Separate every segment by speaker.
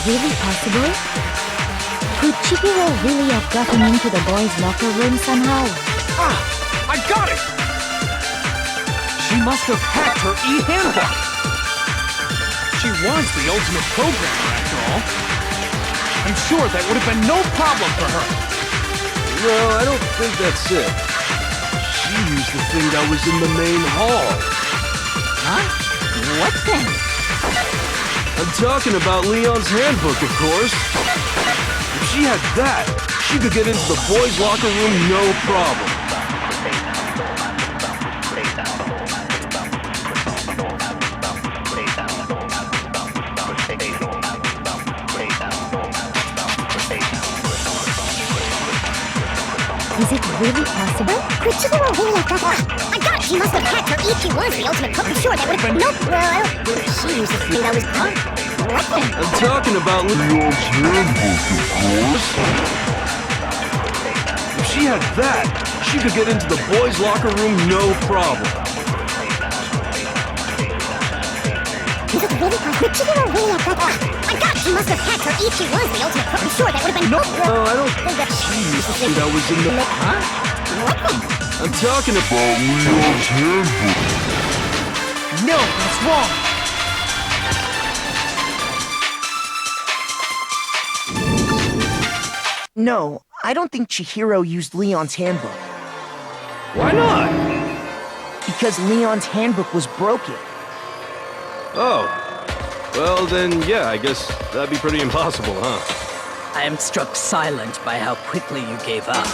Speaker 1: really possible? Could Chihiro really have gotten into the boys' locker room somehow?
Speaker 2: Ah! I got it! She must have hacked her e-handbook! She was the ultimate programmer, after all. I'm sure that would have been no problem for her.
Speaker 3: No, I don't think that's it. She used the thing that was in the main hall.
Speaker 1: Huh? What thing?
Speaker 3: I'm talking about Leon's handbook, of course. If she had that, she could get into the boys' locker room no problem.
Speaker 1: Is it really possible?
Speaker 4: Could Chihiro really have got... I got it! She must have hacked her E.T. was the ultimate cook. I'm sure that would have been... Nope, well, I don't think she used the thing that was... Huh? What thing?
Speaker 3: I'm talking about Leon's handbook, of course. If she had that, she could get into the boys' locker room no problem.
Speaker 4: Is it really possible? Could Chihiro really have got... I got it! She must have hacked her E.T. was the ultimate cook. I'm sure that would have been...
Speaker 3: Nope, no, I don't think that she used the thing that was in the...
Speaker 4: Huh? What thing?
Speaker 3: I'm talking about Leon's handbook.
Speaker 2: No, that's wrong!
Speaker 5: No, I don't think Chihiro used Leon's handbook.
Speaker 3: Why not?
Speaker 5: Because Leon's handbook was broken.
Speaker 3: Oh. Well, then, yeah, I guess that'd be pretty impossible, huh?
Speaker 6: I am struck silent by how quickly you gave up.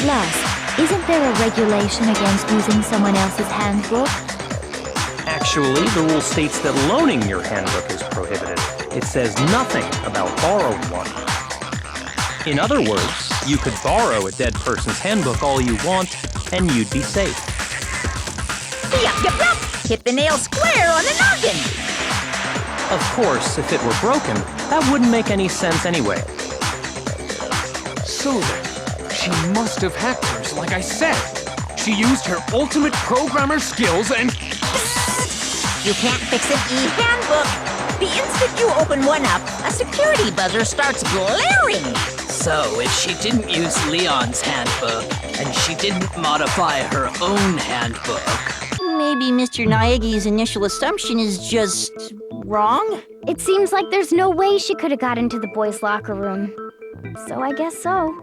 Speaker 1: Plus, isn't there a regulation against using someone else's handbook?
Speaker 7: Actually, the rule states that loaning your handbook is prohibited. It says nothing about borrowing one. In other words, you could borrow a dead person's handbook all you want, and you'd be safe.
Speaker 8: Yup! Hit the nail square on the noggin!
Speaker 7: Of course, if it were broken, that wouldn't make any sense anyway.
Speaker 2: So then, she must have hacked hers, like I said. She used her ultimate programmer skills and...
Speaker 8: You can't fix an e-handbook! The instant you open one up, a security buzzer starts blaring!
Speaker 6: So, if she didn't use Leon's handbook, and she didn't modify her own handbook...
Speaker 9: Maybe Mr. Naegi's initial assumption is just... wrong?
Speaker 4: It seems like there's no way she could have got into the boys' locker room. So I guess so.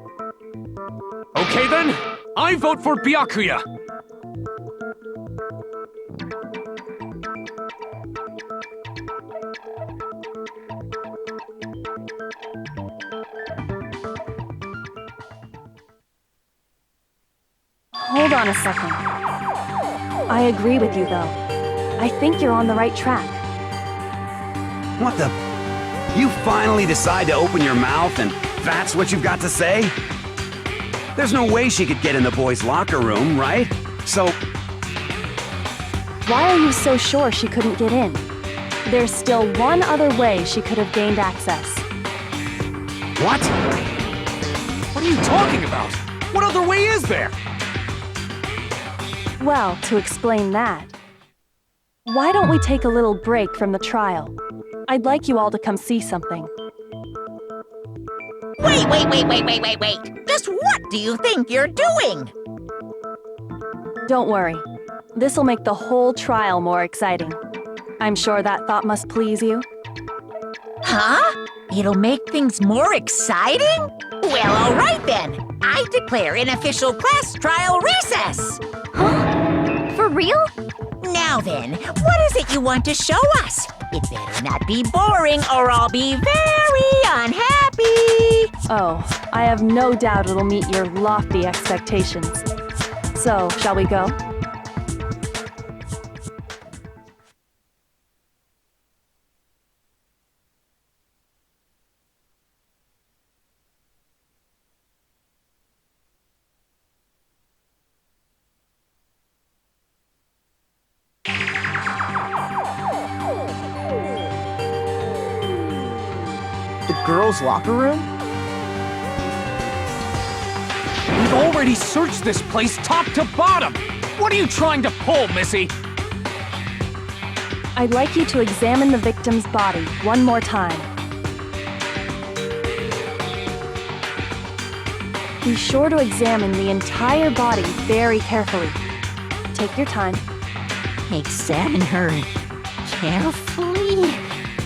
Speaker 2: Okay then, I vote for Byakuya!
Speaker 10: Hold on a second. I agree with you, though. I think you're on the right track.
Speaker 11: What the... You finally decide to open your mouth and that's what you've got to say? There's no way she could get in the boys' locker room, right? So...
Speaker 10: Why are you so sure she couldn't get in? There's still one other way she could have gained access.
Speaker 11: What?
Speaker 2: What are you talking about? What other way is there?
Speaker 10: Well, to explain that, why don't we take a little break from the trial? I'd like you all to come see something.
Speaker 8: Wait! Just what do you think you're doing?
Speaker 10: Don't worry. This'll make the whole trial more exciting. I'm sure that thought must please you.
Speaker 8: Huh? It'll make things more exciting? Well, all right then. I declare an official class trial recess.
Speaker 4: Huh? For real?
Speaker 8: Now then, what is it you want to show us? It better not be boring or I'll be very unhappy.
Speaker 10: Oh, I have no doubt it'll meet your lofty expectations. So, shall we go?
Speaker 5: Girls' locker room?
Speaker 2: We've already searched this place top to bottom! What are you trying to pull, Missy?
Speaker 10: I'd like you to examine the victim's body one more time. Be sure to examine the entire body very carefully. Take your time.
Speaker 9: Examine her carefully?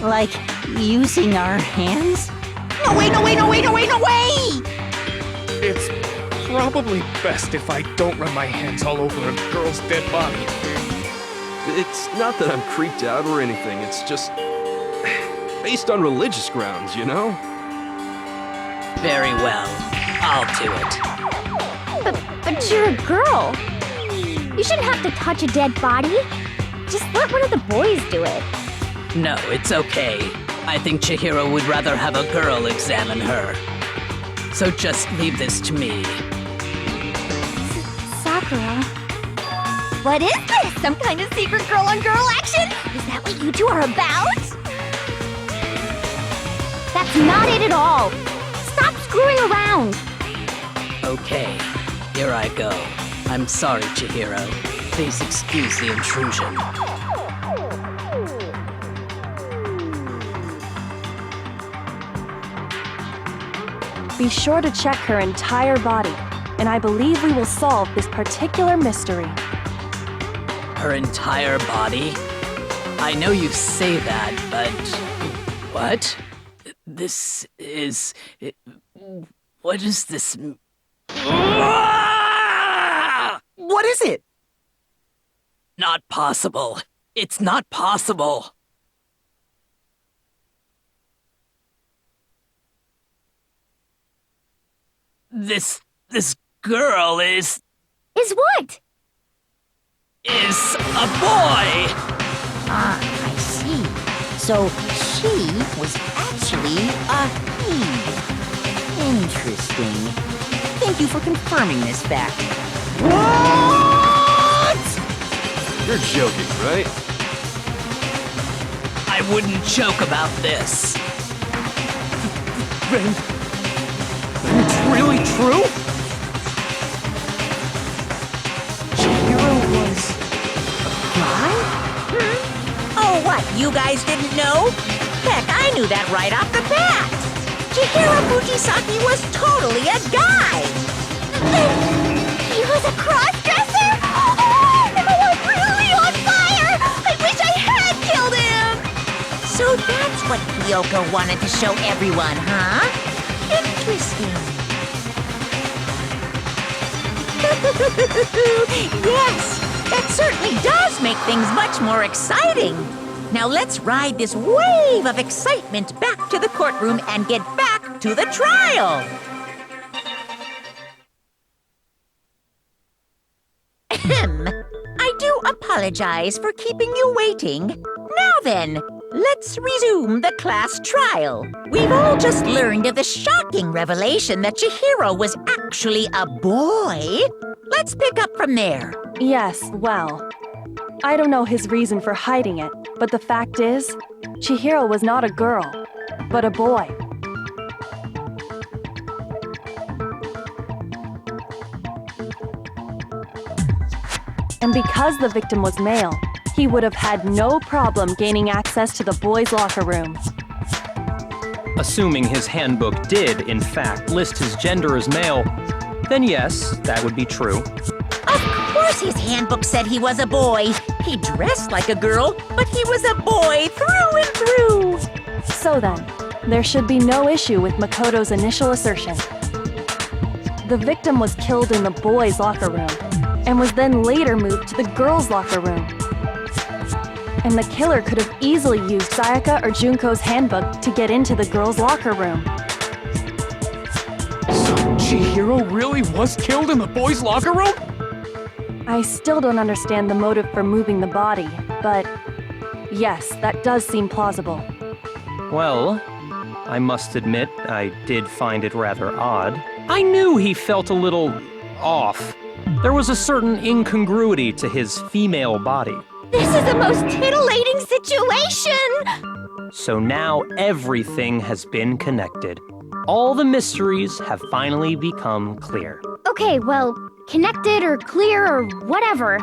Speaker 9: Like using our hands? No way, no way, no way, no way, no way!
Speaker 2: It's probably best if I don't run my hands all over a girl's dead body.
Speaker 3: It's not that I'm creeped out or anything, it's just based on religious grounds, you know?
Speaker 6: Very well. I'll do it.
Speaker 4: But you're a girl. You shouldn't have to touch a dead body. Just let one of the boys do it.
Speaker 6: No, it's okay. I think Chihiro would rather have a girl examine her. So just leave this to me.
Speaker 4: Sakura. What is this? Some kind of secret girl-on-girl action? Is that what you two are about? That's not it at all. Stop screwing around.
Speaker 6: Okay, here I go. I'm sorry, Chihiro. Please excuse the intrusion.
Speaker 10: Be sure to check her entire body, and I believe we will solve this particular mystery.
Speaker 6: Her entire body? I know you say that, but... What? This is... What is this...
Speaker 5: What is it?
Speaker 6: Not possible. It's not possible. This girl is
Speaker 4: what?
Speaker 6: Is a boy!
Speaker 8: Ah, I see. So she was actually a he. Interesting. Thank you for confirming this fact.
Speaker 3: What? You're joking, right?
Speaker 6: I wouldn't joke about this.
Speaker 2: Then it's really true?
Speaker 5: Chihiro was a guy?
Speaker 8: Oh, what? You guys didn't know? Heck, I knew that right off the bat. Chihiro Fujisaki was totally a guy.
Speaker 4: He was a cross-dresser? Oh, I'm really on fire! I wish I had killed him!
Speaker 8: So that's what Kyoko wanted to show everyone, huh? Interesting. Yes, that certainly does make things much more exciting. Now let's ride this wave of excitement back to the courtroom and get back to the trial. I do apologize for keeping you waiting. Now then, let's resume the class trial. We've all just learned of the shocking revelation that Chihiro was actually a boy. Let's pick up from there.
Speaker 10: Yes, well, I don't know his reason for hiding it, but the fact is, Chihiro was not a girl, but a boy. And because the victim was male, he would have had no problem gaining access to the boys' locker room.
Speaker 7: Assuming his handbook did, in fact, list his gender as male, then yes, that would be true.
Speaker 8: Of course his handbook said he was a boy. He dressed like a girl, but he was a boy through and through.
Speaker 10: So then, there should be no issue with Makoto's initial assertion. The victim was killed in the boys' locker room, and was then later moved to the girls' locker room. And the killer could have easily used Sayaka or Junko's handbook to get into the girls' locker room.
Speaker 2: So Chihiro really was killed in the boys' locker room?
Speaker 10: I still don't understand the motive for moving the body, but yes, that does seem plausible.
Speaker 7: Well, I must admit, I did find it rather odd. I knew he felt a little off. There was a certain incongruity to his female body.
Speaker 4: This is the most titillating situation!
Speaker 7: So now everything has been connected. All the mysteries have finally become clear.
Speaker 4: Okay, well, connected or clear or whatever.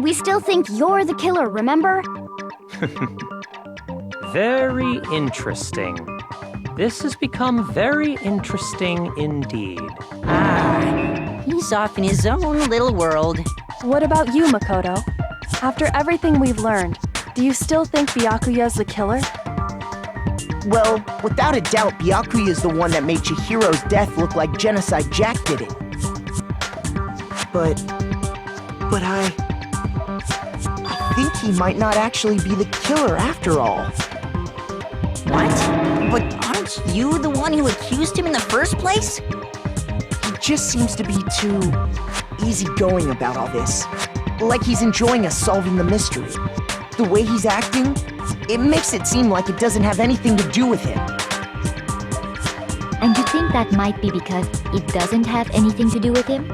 Speaker 4: We still think you're the killer, remember?
Speaker 7: Very interesting. This has become very interesting indeed.
Speaker 9: He's off in his own little world.
Speaker 10: What about you, Makoto? After everything we've learned, do you still think Byakuya's the killer?
Speaker 5: Well, without a doubt, Byakuya is the one that made Chihiro's death look like Genocide Jack did it. But I think he might not actually be the killer after all.
Speaker 9: What? But aren't you the one who accused him in the first place?
Speaker 5: He just seems to be too easygoing about all this. Like he's enjoying us solving the mystery. The way he's acting, it makes it seem like it doesn't have anything to do with him.
Speaker 1: And you think that might be because it doesn't have anything to do with him?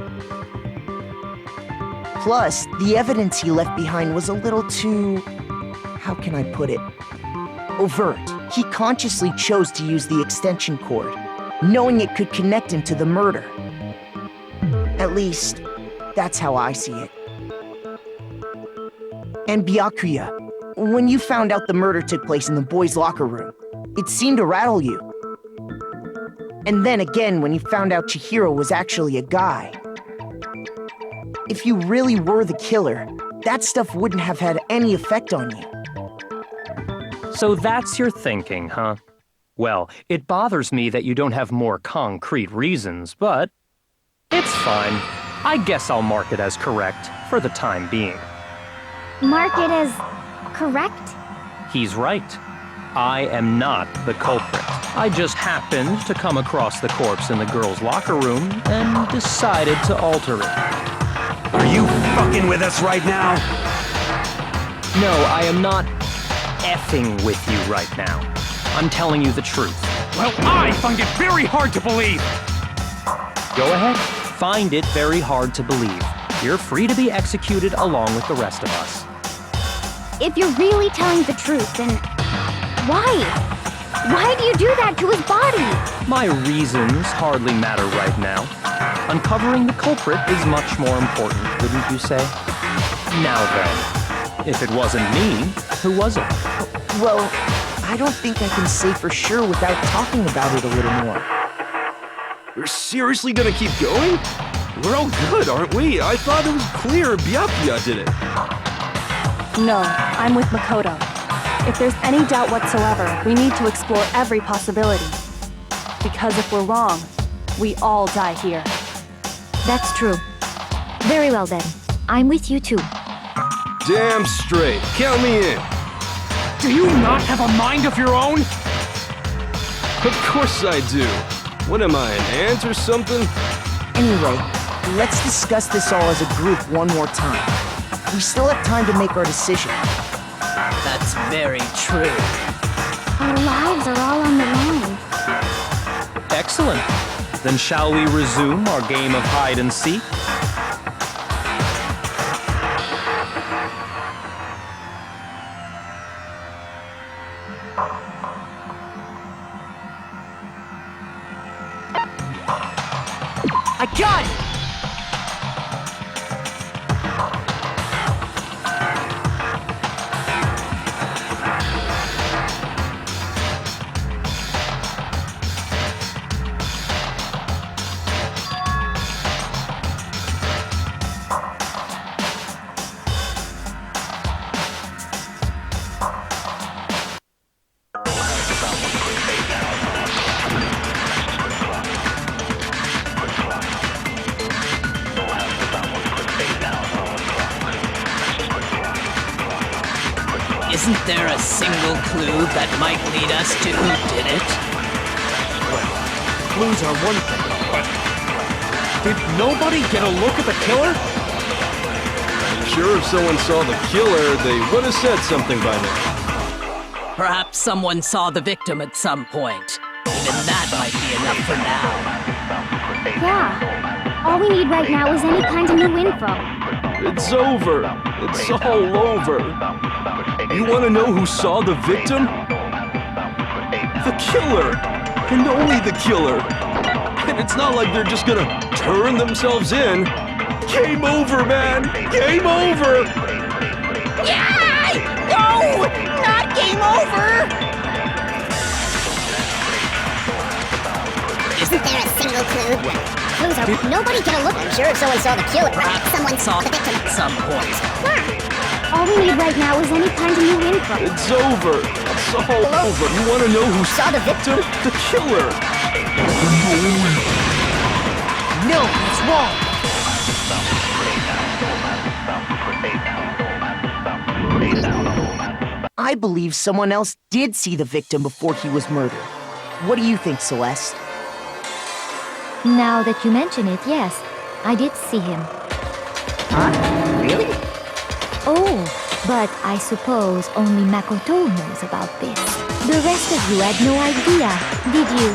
Speaker 5: Plus, the evidence he left behind was a little too... how can I put it? Overt. He consciously chose to use the extension cord, knowing it could connect him to the murder. At least, that's how I see it. And Byakuya, when you found out the murder took place in the boys' locker room, it seemed to rattle you. And then again, when you found out Chihiro was actually a guy. If you really were the killer, that stuff wouldn't have had any effect on you.
Speaker 7: So that's your thinking, huh? Well, it bothers me that you don't have more concrete reasons, but it's fine. I guess I'll mark it as correct for the time being.
Speaker 4: Mark it as correct?
Speaker 7: He's right. I am not the culprit. I just happened to come across the corpse in the girls' locker room and decided to alter it.
Speaker 11: Are you fucking with us right now?
Speaker 7: No, I am not effing with you right now. I'm telling you the truth.
Speaker 2: Well, I find it very hard to believe.
Speaker 7: Go ahead. Find it very hard to believe. You're free to be executed along with the rest of us.
Speaker 4: If you're really telling the truth, then why? Why do you do that to his body?
Speaker 7: My reasons hardly matter right now. Uncovering the culprit is much more important, wouldn't you say? Now then, if it wasn't me, who was it?
Speaker 5: Well, I don't think I can say for sure without talking about it a little more.
Speaker 3: We're seriously gonna keep going? We're all good, aren't we? I thought it was clear Byakuya did it.
Speaker 10: No, I'm with Makoto. If there's any doubt whatsoever, we need to explore every possibility. Because if we're wrong, we all die here.
Speaker 1: That's true. Very well then. I'm with you too.
Speaker 3: Damn straight. Count me in.
Speaker 2: Do you not have a mind of your own?
Speaker 3: Of course I do. What am I, an ant or something?
Speaker 5: Anyway, let's discuss this all as a group one more time. We still have time to make our decision.
Speaker 6: That's very true.
Speaker 4: Our lives are all on the line.
Speaker 7: Excellent. Then shall we resume our game of hide and seek?
Speaker 5: I got it!
Speaker 6: Isn't there a single clue that might lead us to who did it?
Speaker 2: Clues are one thing, but did nobody get a look at the killer?
Speaker 3: I'm sure if someone saw the killer, they would have said something by now.
Speaker 6: Perhaps someone saw the victim at some point. Even that might be enough for now.
Speaker 4: Yeah. All we need right now is any kind of new info.
Speaker 3: It's over. It's all over. You want to know who saw the victim? The killer! And only the killer! And it's not like they're just gonna turn themselves in. Game over, man! Game over!
Speaker 8: Yeah! No! Not game over!
Speaker 4: Isn't there a single clue? Clues are... Nobody can look. I'm sure if someone saw the killer, someone saw the victim.
Speaker 6: At some point.
Speaker 1: All we need right now is any kind of new info.
Speaker 3: It's over. It's all over. You want to know who
Speaker 4: Saw the victim?
Speaker 3: The killer.
Speaker 5: No, it's wrong. I believe someone else did see the victim before he was murdered. What do you think, Celeste?
Speaker 1: Now that you mention it, yes, I did see him.
Speaker 9: Huh? Really?
Speaker 1: Oh, but I suppose only Makoto knows about this. The rest of you had no idea, did you?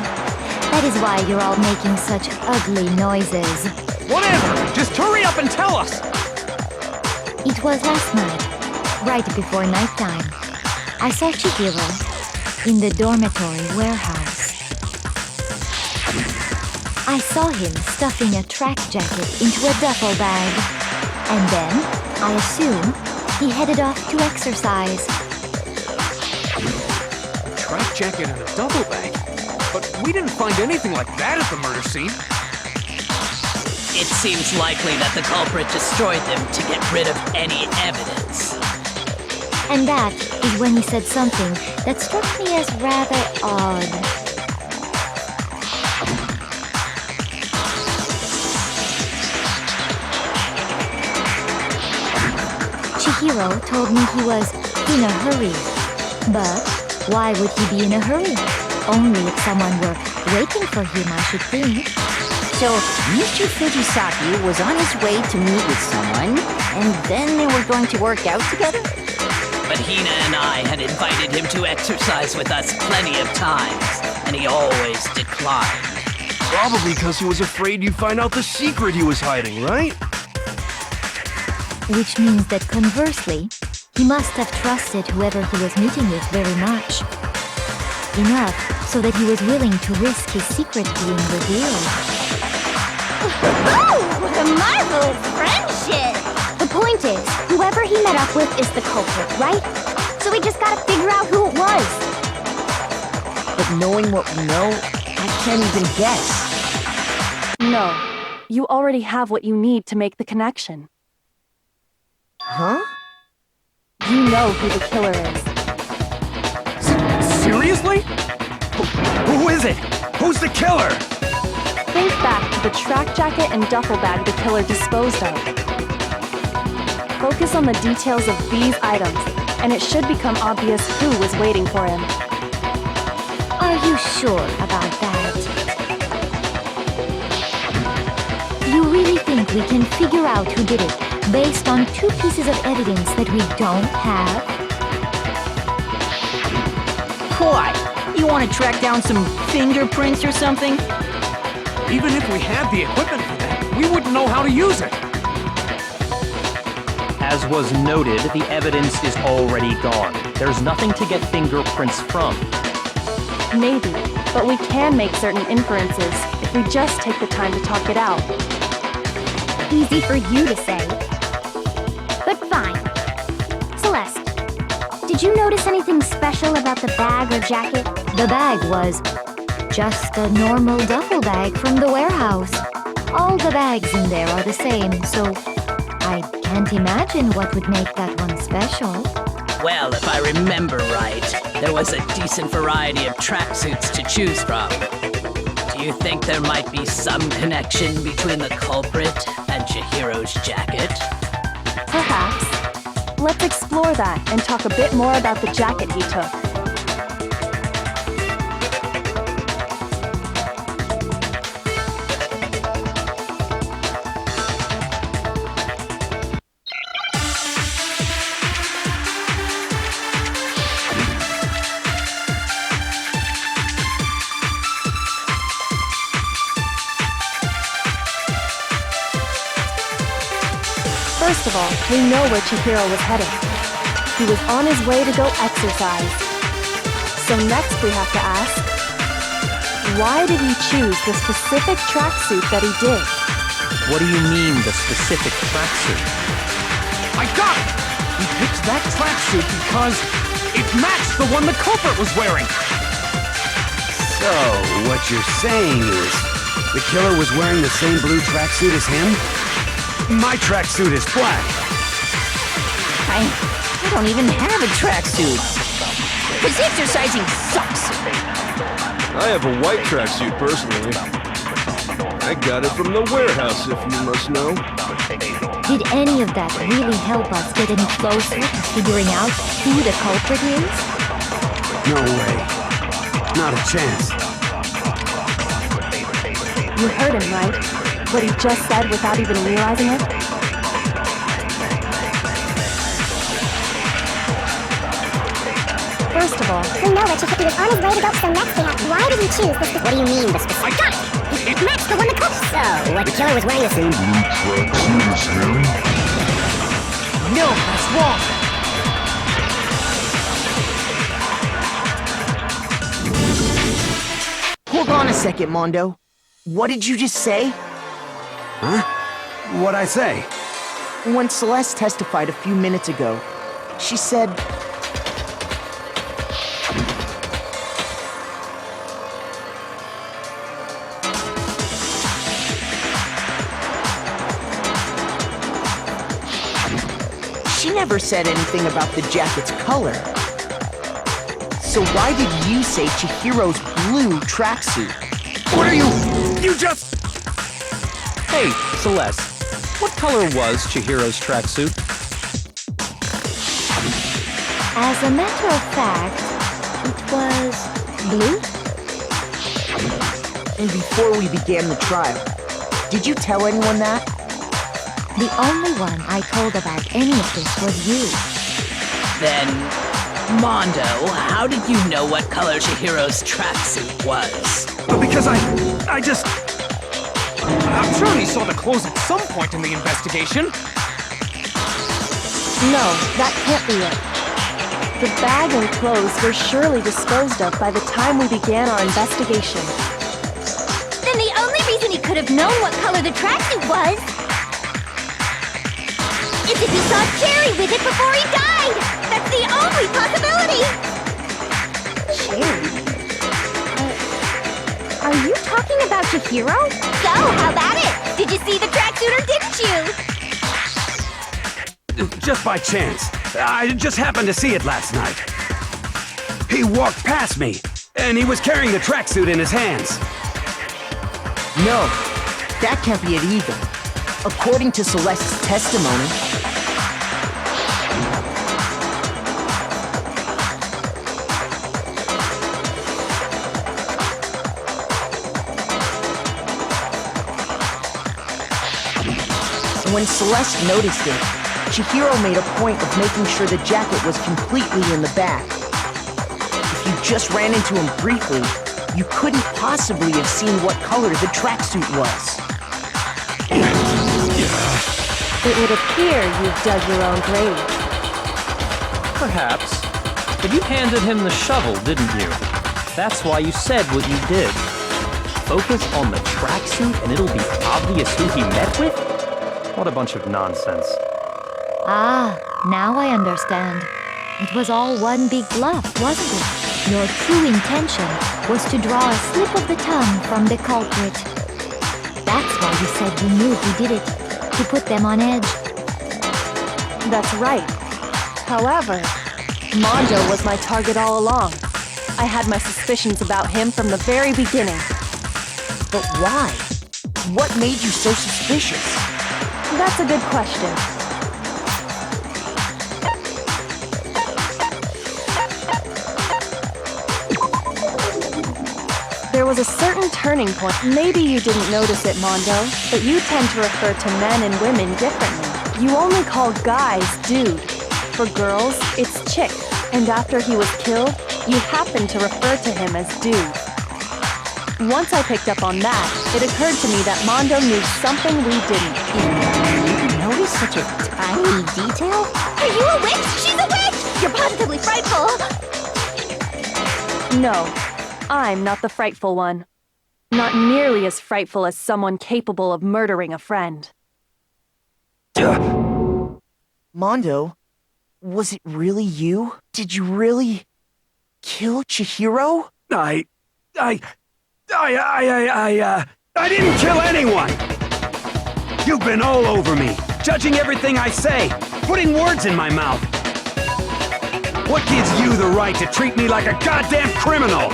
Speaker 1: That is why you're all making such ugly noises.
Speaker 2: Whatever! Just hurry up and tell us!
Speaker 1: It was last night, right before nighttime. I saw Chihiro in the dormitory warehouse. I saw him stuffing a track jacket into a duffel bag. And then, I assume, he headed off to exercise.
Speaker 2: A track jacket and a duffel bag? But we didn't find anything like that at the murder scene.
Speaker 6: It seems likely that the culprit destroyed them to get rid of any evidence.
Speaker 1: And that is when he said something that struck me as rather odd. Chihiro told me he was in a hurry. But why would he be in a hurry? Only if someone were waiting for him, I should think.
Speaker 9: So, Mr. Fujisaki was on his way to meet with someone, and then they were going to work out together?
Speaker 6: But Hina and I had invited him to exercise with us plenty of times, and he always declined.
Speaker 3: Probably because he was afraid you'd find out the secret he was hiding, right?
Speaker 1: Which means that conversely, he must have trusted whoever he was meeting with very much. Enough so that he was willing to risk his secret being revealed.
Speaker 4: Oh, what a marvelous friendship!
Speaker 1: The point is, whoever he met up with is the culprit, right? So we just gotta figure out who it was.
Speaker 5: But knowing what we know, I can't even guess.
Speaker 10: No, you already have what you need to make the connection.
Speaker 5: Huh?
Speaker 10: You know who the killer is.
Speaker 2: Seriously?
Speaker 11: Who is it? Who's the killer?
Speaker 10: Think back to the track jacket and duffel bag the killer disposed of. Focus on the details of these items, and it should become obvious who was waiting for him.
Speaker 1: Are you sure about that? You really think we can figure out who did it based on 2 pieces of evidence that we don't have?
Speaker 9: Why? You want to track down some fingerprints or something?
Speaker 2: Even if we had the equipment for that, we wouldn't know how to use it.
Speaker 7: As was noted, the evidence is already gone. There's nothing to get fingerprints from.
Speaker 10: Maybe, but we can make certain inferences if we just take the time to talk it out.
Speaker 1: Easy for you to say. But fine. Celeste, did you notice anything special about the bag or jacket? The bag was just a normal duffel bag from the warehouse. All the bags in there are the same, so I can't imagine what would make that one special.
Speaker 6: Well, if I remember right, there was a decent variety of tracksuits to choose from. Do you think there might be some connection between the culprit and Chihiro's jacket?
Speaker 10: Perhaps. Let's explore that and talk a bit more about the jacket he took. First of all, we know where Chihiro was heading. He was on his way to go exercise. So next we have to ask, why did he choose the specific tracksuit that he did?
Speaker 7: What do you mean, the specific tracksuit?
Speaker 2: I got it! He picked that tracksuit because it matched the one the culprit was wearing.
Speaker 5: So
Speaker 11: So, what you're saying is, the killer was wearing the same blue tracksuit as him? My tracksuit is black.
Speaker 9: I don't even have a tracksuit. This exercising sucks.
Speaker 3: I have a white tracksuit personally. I got it from the warehouse, if you must know.
Speaker 1: Did any of that really help us get any closer to figuring out who the culprit is?
Speaker 11: No way. Not a chance.
Speaker 10: You heard him, right? What he just said without even realizing it? First of all,
Speaker 4: We know that Chihiro was on his way to go to the next camp. Why did he choose this? What do you mean, the specific? I got it! It matched the one that cooked. So, what, the killer was wearing the same blue tracksuit as him?
Speaker 5: No, that's wrong. Hold on a second, Mondo. What did you just say?
Speaker 11: Huh? What'd I say?
Speaker 5: When Celeste testified a few minutes ago, she said... She never said anything about the jacket's color. So why did you say Chihiro's blue tracksuit?
Speaker 2: What are you? You just...
Speaker 7: Hey, Celeste, what color was Chihiro's tracksuit?
Speaker 1: As a matter of fact, it was blue?
Speaker 5: And before we began the trial, did you tell anyone that?
Speaker 1: The only one I told about any of this was you.
Speaker 6: Then, Mondo, how did you know what color Chihiro's tracksuit was?
Speaker 2: Because I just... I'm sure he saw the clothes at some point in the investigation.
Speaker 10: no, that can't be it. The bag and clothes were surely disposed of by the time we began our investigation.
Speaker 4: Then the only reason he could have known what color the tracksuit was is if he saw Jerry with it before he died! That's the only possibility!
Speaker 1: Jerry? Are you talking about Chihiro?
Speaker 4: So, how about it? Did you see the tracksuit or didn't you?
Speaker 11: Just by chance. I just happened to see it last night. He walked past me, and he was carrying the tracksuit in his hands.
Speaker 5: No, that can't be it either. According to Celeste's testimony, when Celeste noticed it, Chihiro made a point of making sure the jacket was completely in the back. If you just ran into him briefly, you couldn't possibly have seen what color the tracksuit was.
Speaker 10: It would appear you've dug your own grave.
Speaker 7: Perhaps. But you handed him the shovel, didn't you? That's why you said what you did. Focus on the tracksuit and it'll be obvious who he met with? What a bunch of nonsense.
Speaker 1: Ah, now I understand. It was all one big bluff, wasn't it? Your true intention was to draw a slip of the tongue from the culprit. That's why you said you knew who did it, to put them on edge.
Speaker 10: That's right. However, Mondo was my target all along. I had my suspicions about him from the very beginning.
Speaker 5: But why? What made you so suspicious?
Speaker 10: That's a good question. There was a certain turning point. Maybe you didn't notice it, Mondo, but you tend to refer to men and women differently. You only call guys dude. For girls, it's chick. And after he was killed, you happen to refer to him as dude. Once I picked up on that, it occurred to me that Mondo knew something we didn't.
Speaker 9: You notice such a tiny detail?
Speaker 4: Are you a witch? She's a witch! You're positively frightful!
Speaker 10: No, I'm not the frightful one. Not nearly as frightful as someone capable of murdering a friend.
Speaker 5: Mondo, was it really you? Did you really kill Chihiro?
Speaker 11: I didn't kill anyone! You've been all over me, judging everything I say, putting words in my mouth. What gives you the right to treat me like a goddamn criminal?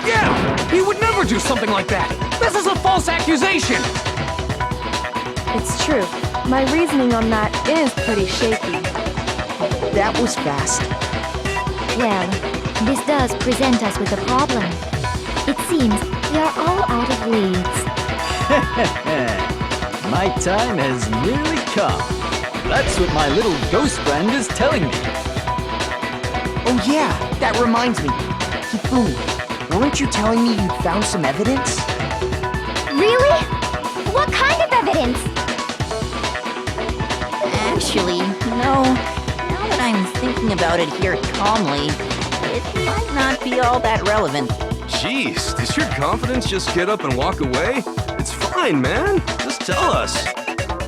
Speaker 2: Yeah! He would never do something like that! This is a false accusation!
Speaker 10: It's true. My reasoning on that is pretty shaky.
Speaker 5: That was fast.
Speaker 1: Well, this does present us with a problem. It seems we are all out of leads.
Speaker 12: My time has nearly come. That's what my little ghost friend is telling me.
Speaker 5: Oh yeah, that reminds me. Hifumi, weren't you telling me you'd found some evidence?
Speaker 1: Really? What kind of evidence?
Speaker 9: Actually, no. Now that I'm thinking about it here calmly, it might not be all that relevant.
Speaker 3: Jeez, does your confidence just get up and walk away? It's fine, man. Just tell us.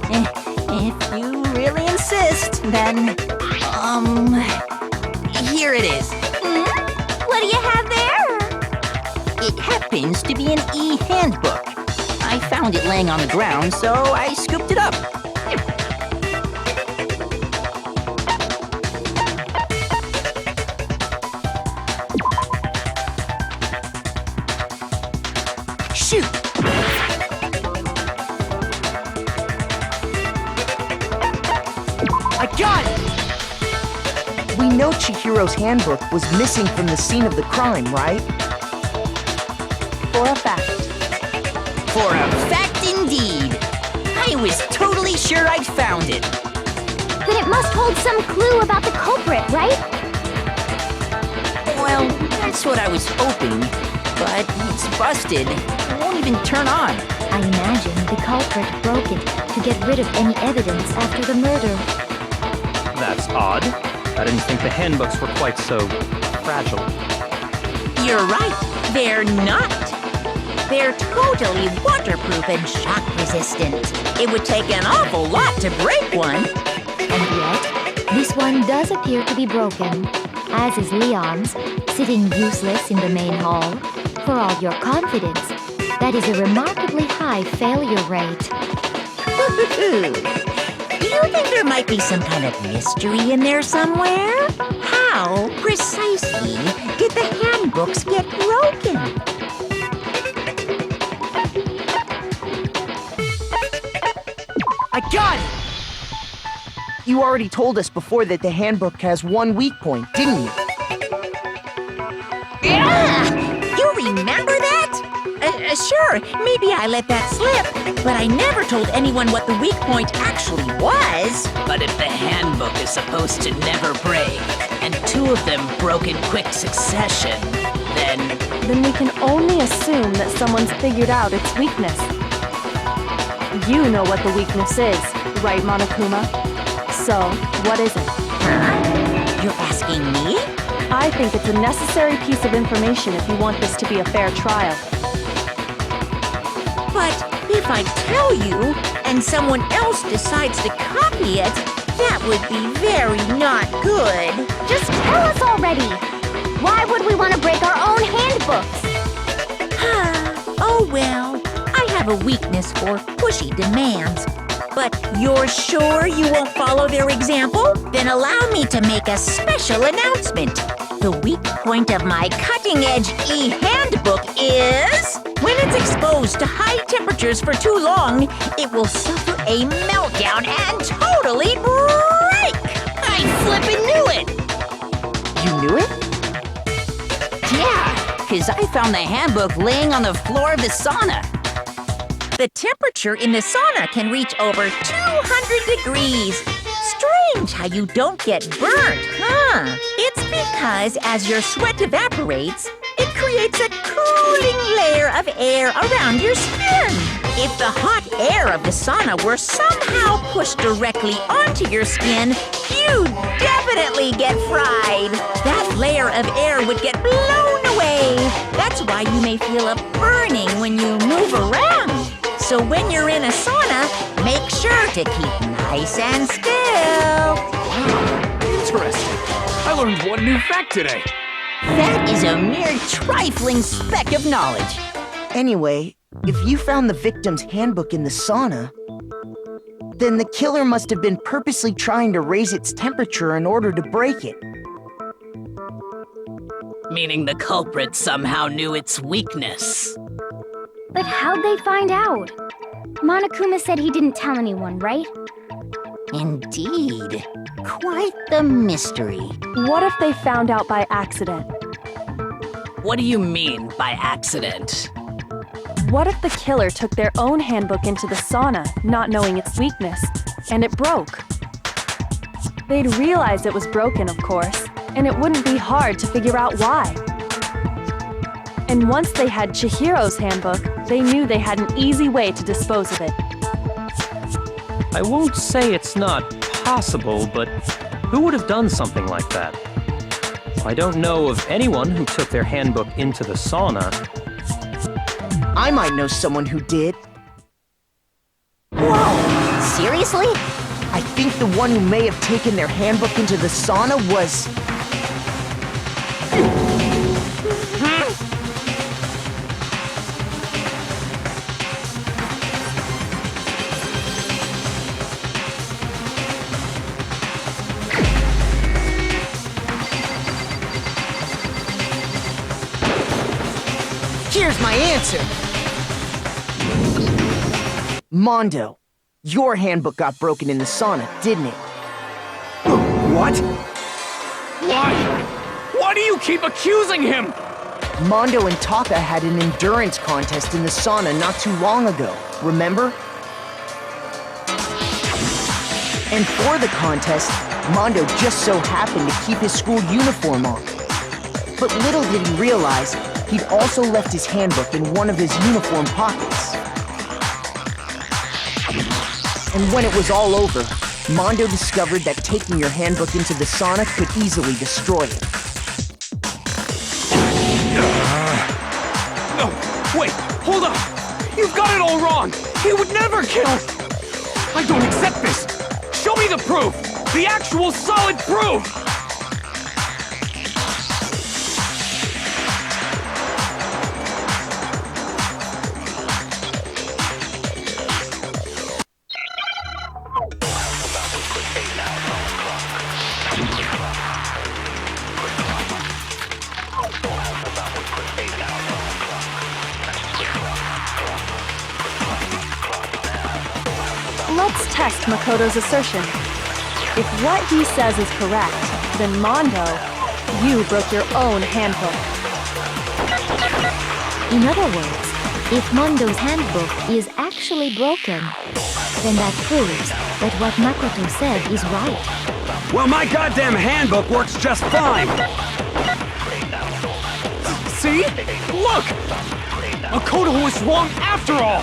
Speaker 9: If you really insist, then, here it is.
Speaker 1: What do you have there?
Speaker 9: It happens to be an e-handbook. I found it laying on the ground, so I scooped it up. Shoot!
Speaker 5: I got it! We know Chihiro's handbook was missing from the scene of the crime, right?
Speaker 10: For a fact.
Speaker 9: For a fact indeed. I was totally sure I'd found it.
Speaker 1: Then it must hold some clue about the culprit, right?
Speaker 9: Well, that's what I was hoping. But it's busted. It won't even turn on.
Speaker 1: I imagine the culprit broke it to get rid of any evidence after the murder.
Speaker 7: That's odd. I didn't think the handbooks were quite so fragile.
Speaker 8: You're right. They're not. They're totally waterproof and shock resistant. It would take an awful lot to break one.
Speaker 1: And yet, this one does appear to be broken, as is Leon's, sitting useless in the main hall. For all your confidence, that is a remarkably high failure rate.
Speaker 8: Do you think there might be some kind of mystery in there somewhere? How, precisely, did the handbooks get broken?
Speaker 5: I got it! You already told us before that the handbook has one weak point, didn't you?
Speaker 8: You remember that? Sure, maybe I let that slip, but I never told anyone what the weak point actually was.
Speaker 6: But if the handbook is supposed to never break, and two of them broke in quick succession, then
Speaker 10: we can only assume that someone's figured out its weakness. You know what the weakness is, right, Monokuma? So, what is it?
Speaker 8: You're asking me?
Speaker 10: I think it's a necessary piece of information if you want this to be a fair trial.
Speaker 8: But if I tell you, and someone else decides to copy it, that would be very not good.
Speaker 1: Just tell us already! Why would we want to break our own handbooks?
Speaker 8: Oh well, I have a weakness for pushy demands. But you're sure you won't follow their example? Then allow me to make a special announcement. The weak point of my cutting-edge e-handbook is... when it's exposed to high temperatures for too long, it will suffer a meltdown and totally break! I flippin' knew it!
Speaker 5: You knew it?
Speaker 9: Yeah, because I found the handbook laying on the floor of the sauna.
Speaker 8: The temperature in the sauna can reach over 200 degrees. Strange how you don't get burnt, huh? It's because as your sweat evaporates, it creates a cooling layer of air around your skin. If the hot air of the sauna were somehow pushed directly onto your skin, you'd definitely get fried. That layer of air would get blown away. That's why you may feel a burning when you move around. So when you're in a sauna, make sure to keep nice and still.
Speaker 2: Interesting. I learned one new fact today.
Speaker 9: That is a mere trifling speck of knowledge.
Speaker 5: Anyway, if you found the victim's handbook in the sauna, then the killer must have been purposely trying to raise its temperature in order to break it.
Speaker 6: Meaning the culprit somehow knew its weakness.
Speaker 1: But how'd they find out? Monokuma said he didn't tell anyone, right?
Speaker 9: Indeed. Quite the mystery.
Speaker 10: What if they found out by accident?
Speaker 6: What do you mean by accident?
Speaker 10: What if the killer took their own handbook into the sauna, not knowing its weakness, and it broke? They'd realize it was broken, of course, and it wouldn't be hard to figure out why. And once they had Chihiro's handbook, they knew they had an easy way to dispose of it.
Speaker 7: I won't say it's not possible, but who would have done something like that? I don't know of anyone who took their handbook into the sauna.
Speaker 5: I might know someone who did.
Speaker 9: Whoa! Seriously?
Speaker 5: I think the one who may have taken their handbook into the sauna was... Here's my answer! Mondo, your handbook got broken in the sauna, didn't it?
Speaker 11: What?
Speaker 2: Why? Why do you keep accusing him?
Speaker 5: Mondo and Taka had an endurance contest in the sauna not too long ago, remember? And for the contest, Mondo just so happened to keep his school uniform on. But little did he realize, he'd also left his handbook in one of his uniform pockets. And when it was all over, Mondo discovered that taking your handbook into the sauna could easily destroy it.
Speaker 2: No, wait, hold on. You've got it all wrong. He would never kill. I don't accept this. Show me the proof. The actual solid proof.
Speaker 10: Let's test Makoto's assertion. If what he says is correct, then Mondo, you broke your own handbook.
Speaker 1: In other words, if Mondo's handbook is actually broken, then that proves that what Makoto said is right.
Speaker 11: Well, my goddamn handbook works just fine!
Speaker 2: See? Look! Makoto was wrong after all!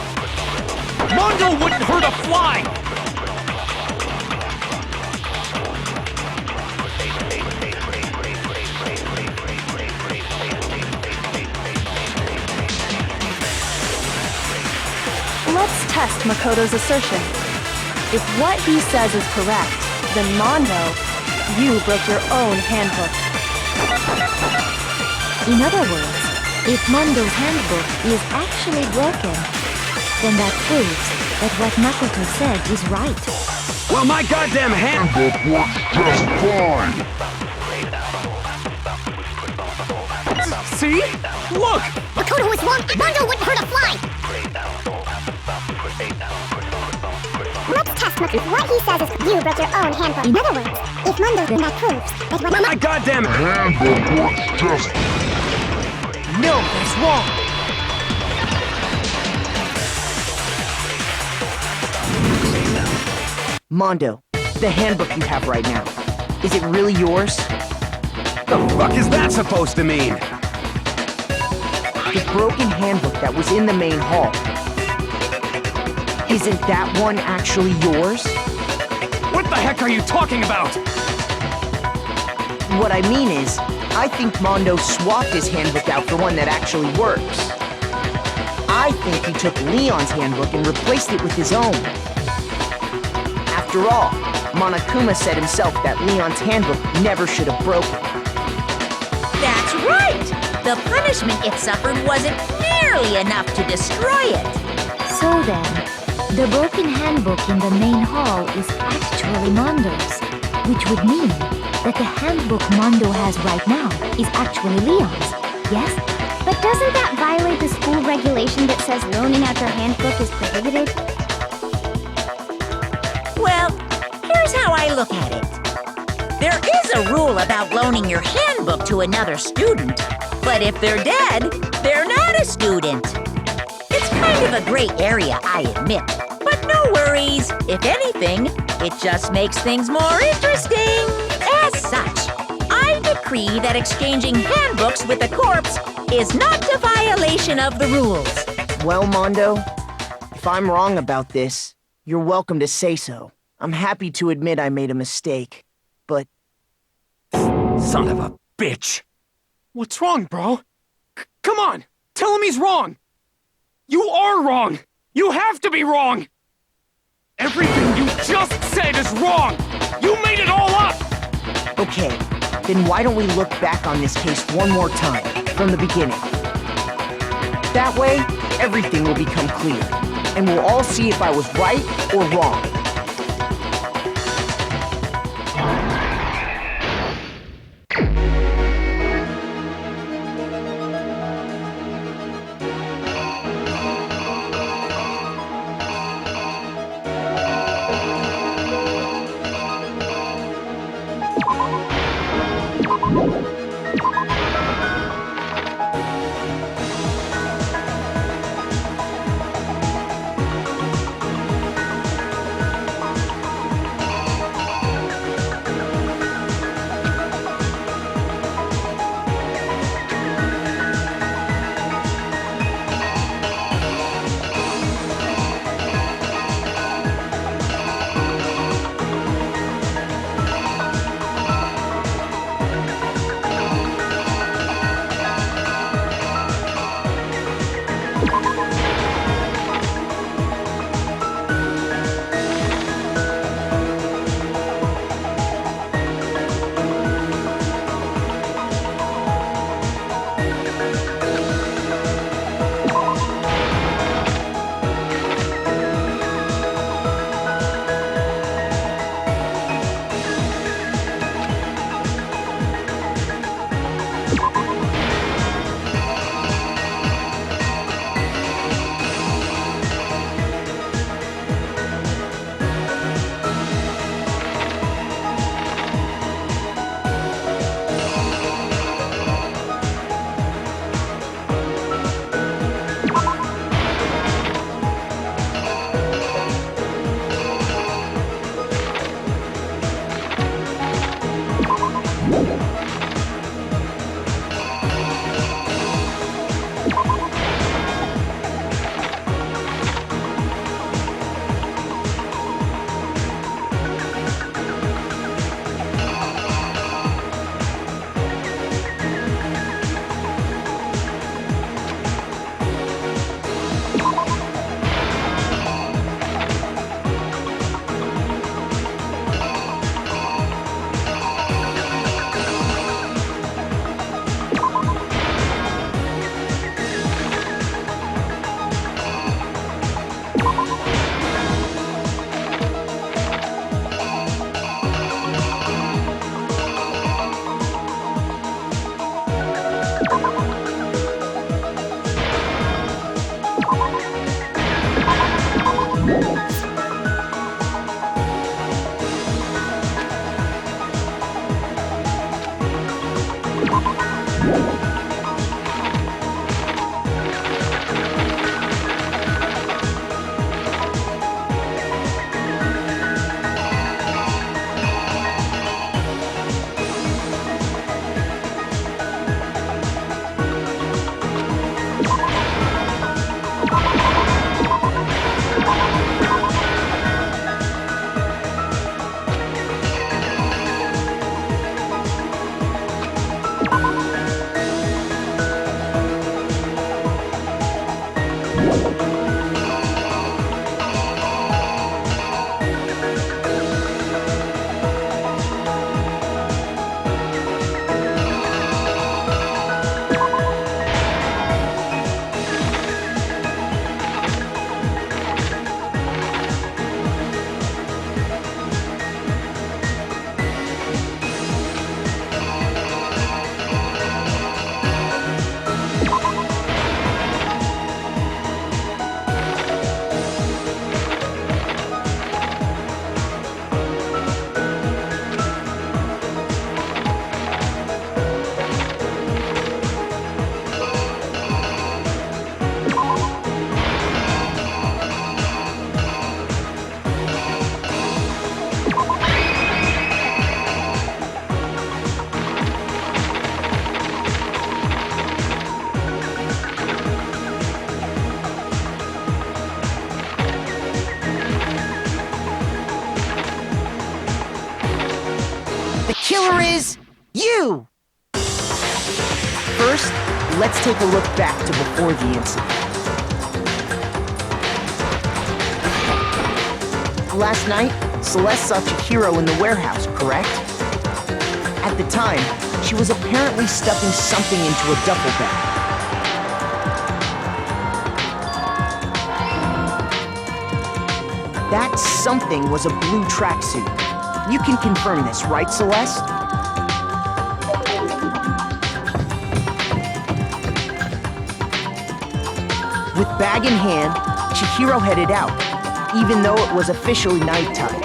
Speaker 2: Mondo wouldn't hurt a fly!
Speaker 10: Let's test Makoto's assertion. If what he says is correct, then Mondo, you broke your own handbook.
Speaker 1: In other words, if Mondo's handbook is actually broken, then that proves that what Makoto said is right.
Speaker 11: Well, my goddamn handbook works just fine!
Speaker 2: See? Look!
Speaker 4: Makoto was wrong. Mondo wouldn't hurt a fly. Let's test Makoto. If what he says is you broke your own handbook. In other words, if Mondo, then that proves that what
Speaker 11: My goddamn handbook works just...
Speaker 5: No, that's wrong! Mondo, the handbook you have right now, is it really yours?
Speaker 11: The fuck is that supposed to mean?
Speaker 5: The broken handbook that was in the main hall. Isn't that one actually yours?
Speaker 2: What the heck are you talking about?
Speaker 5: What I mean is, I think Mondo swapped his handbook out for one that actually works. I think he took Leon's handbook and replaced it with his own. After all, Monokuma said himself that Leon's handbook never should have broken.
Speaker 8: That's right! The punishment it suffered wasn't nearly enough to destroy it.
Speaker 1: So then, the broken handbook in the main hall is actually Mondo's, which would mean that the handbook Mondo has right now is actually Leon's, yes? But doesn't that violate the school regulation that says loaning out your handbook is prohibited?
Speaker 8: Well, here's how I look at it. There is a rule about loaning your handbook to another student, but if they're dead, they're not a student. It's kind of a gray area, I admit, but no worries. If anything, it just makes things more interesting. As such, I decree that exchanging handbooks with a corpse is not a violation of the rules.
Speaker 5: Well, Mondo, if I'm wrong about this, you're welcome to say so. I'm happy to admit I made a mistake, but...
Speaker 11: Son of a bitch!
Speaker 2: What's wrong, bro? Come on! Tell him he's wrong! You are wrong! You have to be wrong! Everything you just said is wrong! You made it all up!
Speaker 5: Okay, then why don't we look back on this case one more time, from the beginning? That way, everything will become clear, and we'll all see if I was right or wrong. killer is you! First, let's take a look back to before the incident. Last night, Celeste saw Ch2 in the warehouse, correct? At the time, she was apparently stuffing something into a duffel bag. That something was a blue tracksuit. You can confirm this, right, Celeste? With bag in hand, Ch2 headed out, even though it was officially nighttime.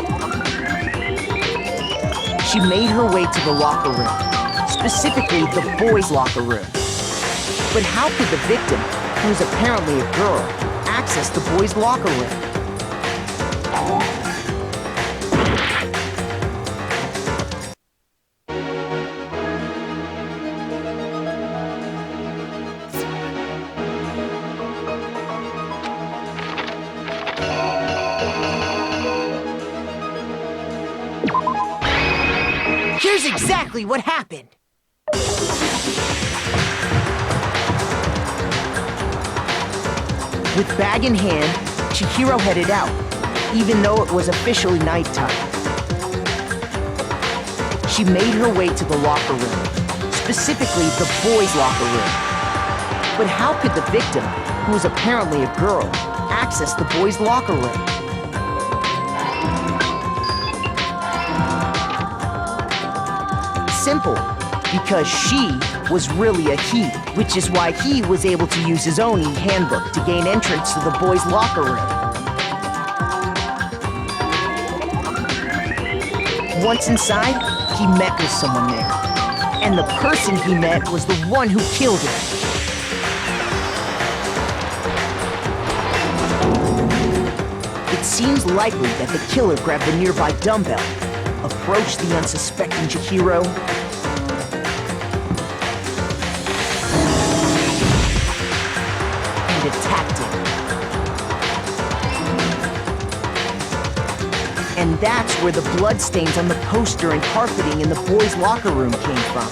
Speaker 5: She made her way to the locker room, specifically the boys' locker room. But how could the victim, who is apparently a girl, access the boys' locker room? Here's exactly what happened. With bag in hand, Ch2 headed out, even though it was officially nighttime. She made her way to the locker room, specifically the boys' locker room. But how could the victim, who was apparently a girl, access the boys' locker room? Simple, because she was really a he, which is why he was able to use his own e-handbook to gain entrance to the boys' locker room. Once inside, he met with someone there, and the person he met was the one who killed him. It seems likely that the killer grabbed the nearby dumbbell, approached the unsuspecting Ch2, and attacked him. And that's where the bloodstains on the poster and carpeting in the boys' locker room came from.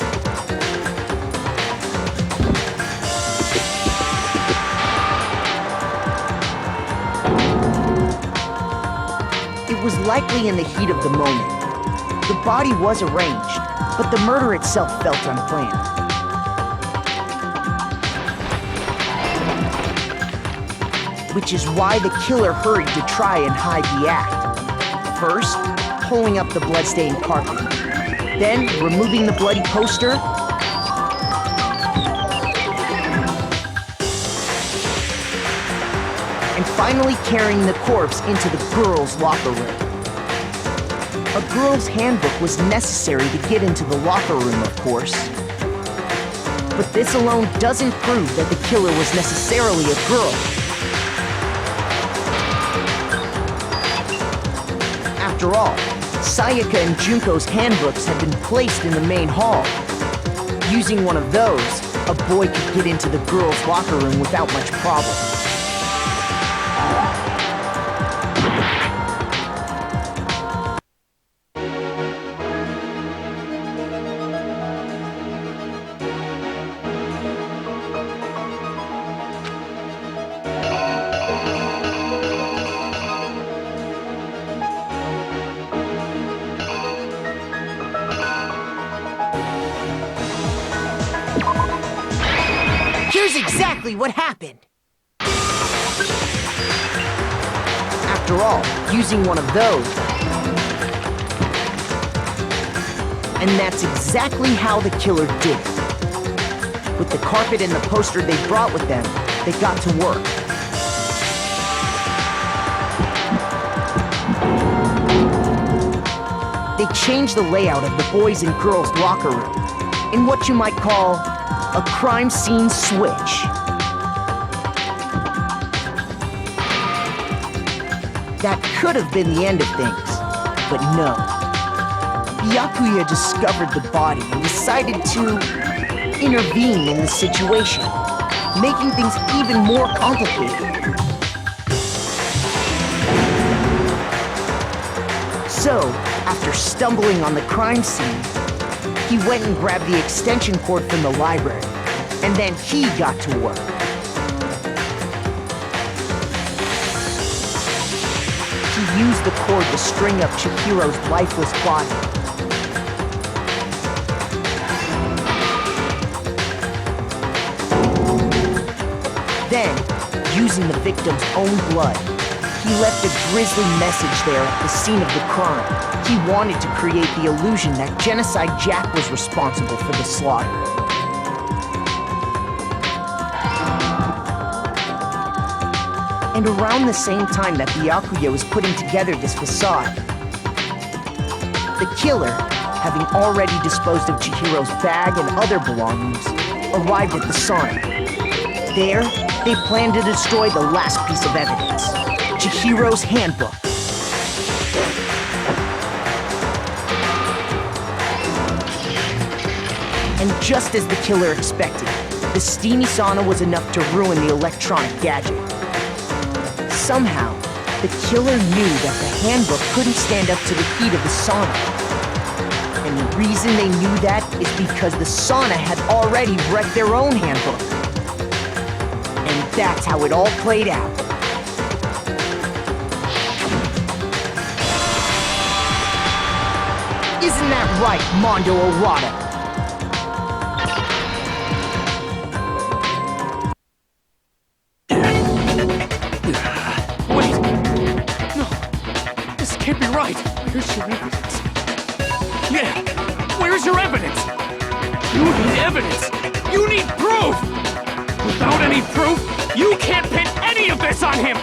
Speaker 5: It was likely in the heat of the moment. The body was arranged, but the murder itself felt unplanned. Which is why the killer hurried to try and hide the act. First, pulling up the bloodstained carpet. Then, removing the bloody poster. And finally carrying the corpse into the girls' locker room. A girl's handbook was necessary to get into the locker room, of course. But this alone doesn't prove that the killer was necessarily a girl. After all, Sayaka and Junko's handbooks had been placed in the main hall. Using one of those, a boy could get into the girls' locker room without much problem. Here's exactly what happened. After all, using one of those. And that's exactly how the killer did it. With the carpet and the poster they brought with them, they got to work. They changed the layout of the boys' and girls' locker room in what you might call a crime scene switch. That could have been the end of things, but no. Byakuya discovered the body and decided to intervene in the situation, making things even more complicated. So, after stumbling on the crime scene, He went and grabbed the extension cord from the library, and then he got to work. He used the cord to string up Chihiro's lifeless body. Then, using the victim's own blood, he left a grisly message there at the scene of the crime. He wanted to create the illusion that Genocide Jack was responsible for the slaughter. And around the same time that Byakuya was putting together this facade, the killer, having already disposed of Chihiro's bag and other belongings, arrived at the sauna. There, they planned to destroy the last piece of evidence, Chihiro's handbook. And just as the killer expected, the steamy sauna was enough to ruin the electronic gadget. Somehow, the killer knew that the handbook couldn't stand up to the heat of the sauna. And the reason they knew that is because the sauna had already wrecked their own handbook. And that's how it all played out. Isn't that right, Mondo Arata?
Speaker 2: Can't be right. Where's your evidence? Yeah, where's your evidence? You need evidence. You need proof. Without any proof, you can't pin any of this on him.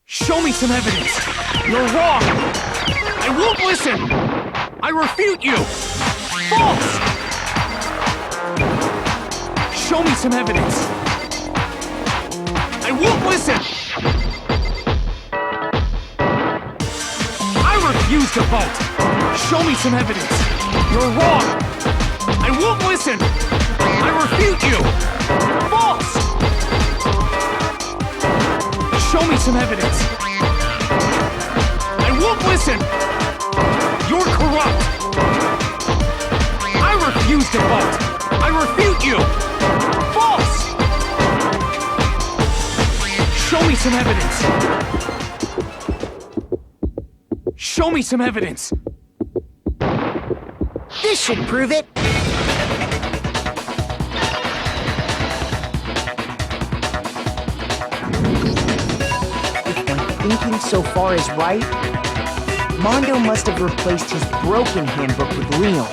Speaker 2: Show me some evidence! You're wrong! I won't listen! I refute you! False! Show me some evidence! I won't listen! I refuse to vote! Show me some evidence! You're wrong! I won't listen! I refute you! False! Show me some evidence! I won't listen! You're corrupt! I refuse to vote! I refute you! False! Show me some evidence! Show me some evidence!
Speaker 5: This should prove it! Thinking so far is right, Mondo must have replaced his broken handbook with Leon's.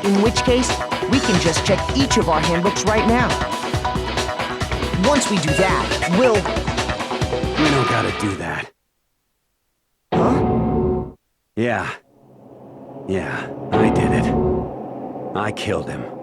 Speaker 5: In which case, we can just check each of our handbooks right now. Once we do that, we'll...
Speaker 11: We don't gotta do that.
Speaker 5: Huh?
Speaker 11: Yeah. Yeah, I did it. I killed him.